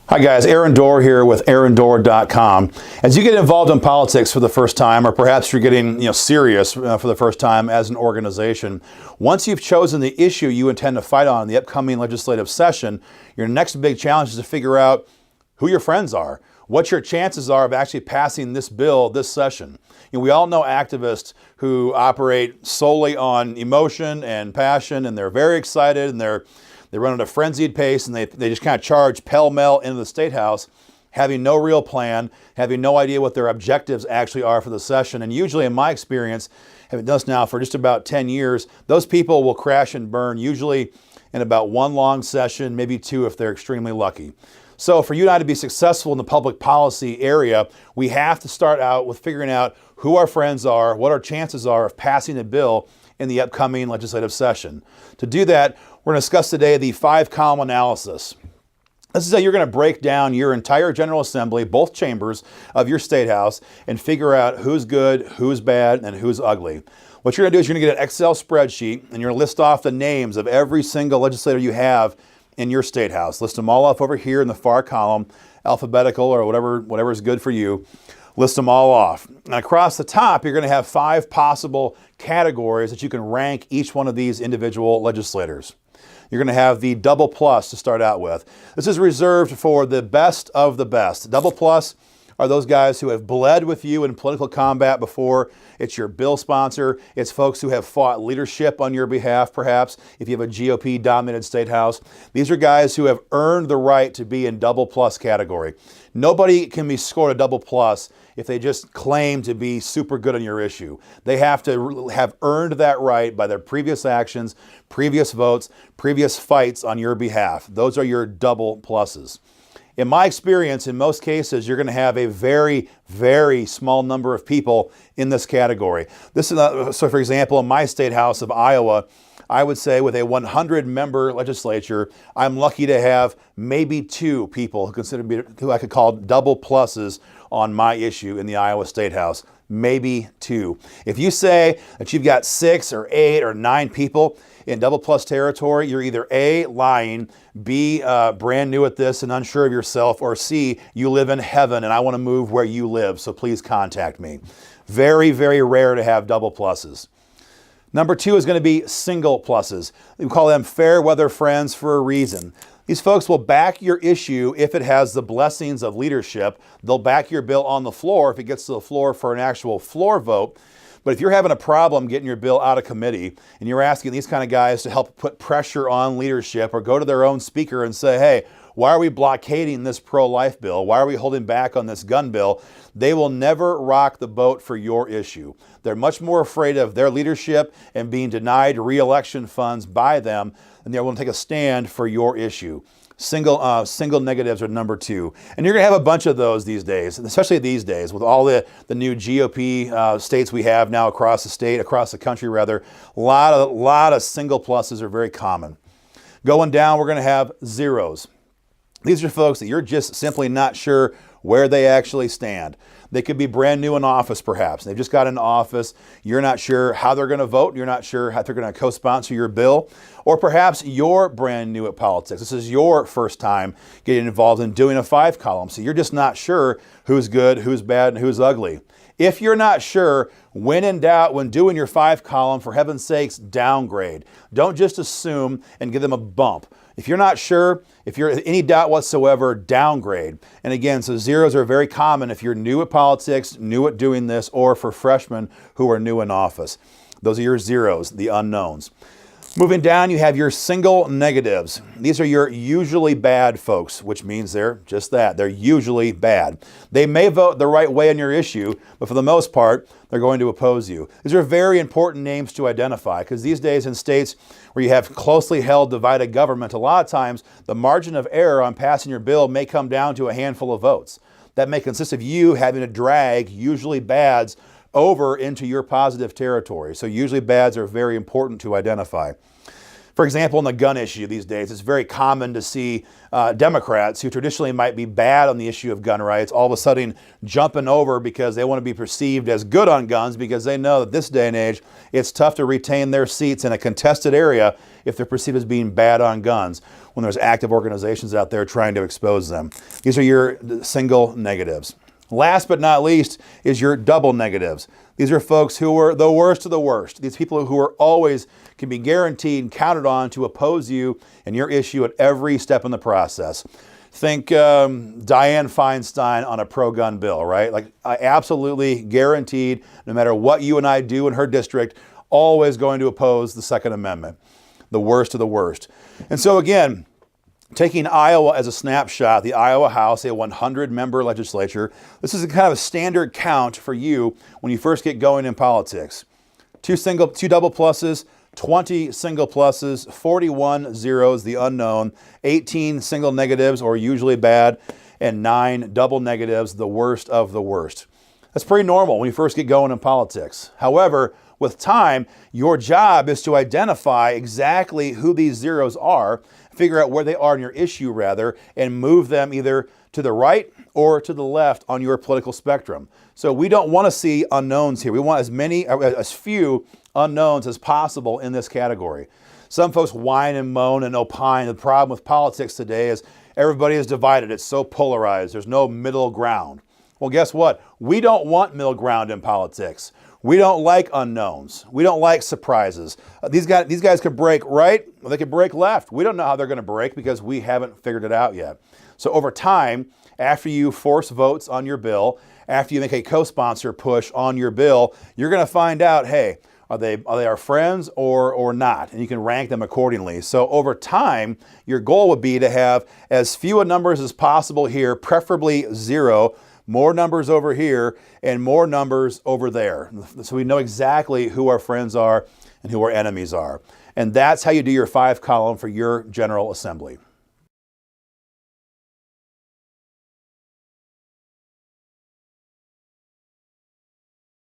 Hi guys, Aaron Dorr here with AaronDorr.com. As you get involved in politics for the first time, or perhaps you're getting serious for the first time as an organization, once you've chosen the issue you intend to fight on in the upcoming legislative session, your next big challenge is to figure out who your friends are, what your chances are of actually passing this bill this session. We all know activists who operate solely on emotion and passion, and they're very excited, and they run at a frenzied pace, and they just kind of charge pell-mell into the State House, having no real plan, having no idea what their objectives actually are for the session. And usually, in my experience, having done this now for just about 10 years, those people will crash and burn, usually in about one long session, maybe two if they're extremely lucky. So for you and I to be successful in the public policy area, we have to start out with figuring out who our friends are, what our chances are of passing a bill in the upcoming legislative session. To do that, we're going to discuss today the 5-column analysis. This is how you're going to break down your entire General Assembly, both chambers of your State House, and figure out who's good, who's bad, and who's ugly. What you're going to do is you're going to get an Excel spreadsheet, and you're going to list off the names of every single legislator you have in your State House. List them all off over here in the far column, alphabetical or whatever is good for you. List them all off. And across the top, you're going to have 5 possible categories that you can rank each one of these individual legislators. You're going to have the double plus to start out with. This is reserved for the best of the best. Double plus are those guys who have bled with you in political combat before. It's your bill sponsor. It's folks who have fought leadership on your behalf, perhaps, if you have a GOP-dominated State House. These are guys who have earned the right to be in double plus category. Nobody can be scored a double plus if they just claim to be super good on your issue. They have to have earned that right by their previous actions, previous votes, previous fights on your behalf. Those are your double pluses. In my experience, in most cases, you're going to have a very, very small number of people in this category. This is so, for example, in my State House of Iowa, I would say with a 100-member legislature, I'm lucky to have maybe 2 people who I could call double pluses on my issue in the Iowa State House. Maybe 2. If you say that you've got 6 or 8 or 9 people in double plus territory, you're either A, lying, B, brand new at this and unsure of yourself, or C, you live in heaven and I want to move where you live, so please contact me. Very, very rare to have double pluses. Number 2 is going to be single pluses. We call them fair weather friends for a reason. These folks will back your issue if it has the blessings of leadership. They'll back your bill on the floor if it gets to the floor for an actual floor vote. But if you're having a problem getting your bill out of committee and you're asking these kind of guys to help put pressure on leadership, or go to their own speaker and say, hey, why are we blockading this pro-life bill? Why are we holding back on this gun bill? They will never rock the boat for your issue. They're much more afraid of their leadership and being denied re-election funds by them, and they're willing to take a stand for your issue. Single negatives are number 2. And you're going to have a bunch of those these days, especially these days with all the new GOP states we have now across the country rather. A lot of single pluses are very common. Going down, we're going to have zeros. These are folks that you're just simply not sure where they actually stand. They could be brand new in office, perhaps. They've just got into office. You're not sure how they're going to vote. You're not sure how they're going to co-sponsor your bill. Or perhaps you're brand new at politics. This is your first time getting involved in doing a 5-column. So you're just not sure who's good, who's bad, and who's ugly. If you're not sure, when in doubt, when doing your 5-column, for heaven's sakes, downgrade. Don't just assume and give them a bump. If you're not sure, if you're in any doubt whatsoever, downgrade. And again, so zeros are very common if you're new at politics, new at doing this, or for freshmen who are new in office. Those are your zeros, the unknowns. Moving down, you have your single negatives. These are your usually bad folks, which means they're just that. They're usually bad. They may vote the right way on your issue, but for the most part, they're going to oppose you. These are very important names to identify, because these days in states where you have closely held divided government, a lot of times the margin of error on passing your bill may come down to a handful of votes. That may consist of you having to drag usually bads over into your positive territory. So usually bads are very important to identify. For example, in the gun issue these days, it's very common to see Democrats who traditionally might be bad on the issue of gun rights all of a sudden jumping over because they want to be perceived as good on guns, because they know that this day and age, it's tough to retain their seats in a contested area if they're perceived as being bad on guns. when there's active organizations out there trying to expose them. These are your single negatives. Last but not least is your double negatives. These are folks who are the worst of the worst. These people who are always can be guaranteed and counted on to oppose you and your issue at every step in the process. Think Dianne Feinstein on a pro-gun bill, right? Like, I absolutely guaranteed, no matter what you and I do in her district, always going to oppose the Second Amendment. The worst of the worst. And so again, taking Iowa as a snapshot, the Iowa House, a 100-member legislature, this is a kind of a standard count for you when you first get going in politics. Two double pluses, 20 single pluses, 41 zeros, the unknown, 18 single negatives, or usually bad, and 9 double negatives, the worst of the worst. That's pretty normal when you first get going in politics. However, with time, your job is to identify exactly who these zeros are, figure out where they are in your issue rather, and move them either to the right or to the left on your political spectrum. So we don't want to see unknowns here. We want as few unknowns as possible in this category. Some folks whine and moan and opine. The problem with politics today is everybody is divided. It's so polarized. There's no middle ground. Well, guess what? We don't want middle ground in politics. We don't like unknowns. We don't like surprises. These guys could break right, or they could break left. We don't know how they're going to break because we haven't figured it out yet. So over time, after you force votes on your bill, after you make a co-sponsor push on your bill, you're going to find out, hey, are they our friends or not? And you can rank them accordingly. So over time, your goal would be to have as few numbers as possible here, preferably 0, more numbers over here, and more numbers over there. So we know exactly who our friends are and who our enemies are. And that's how you do your 5 column for your General Assembly.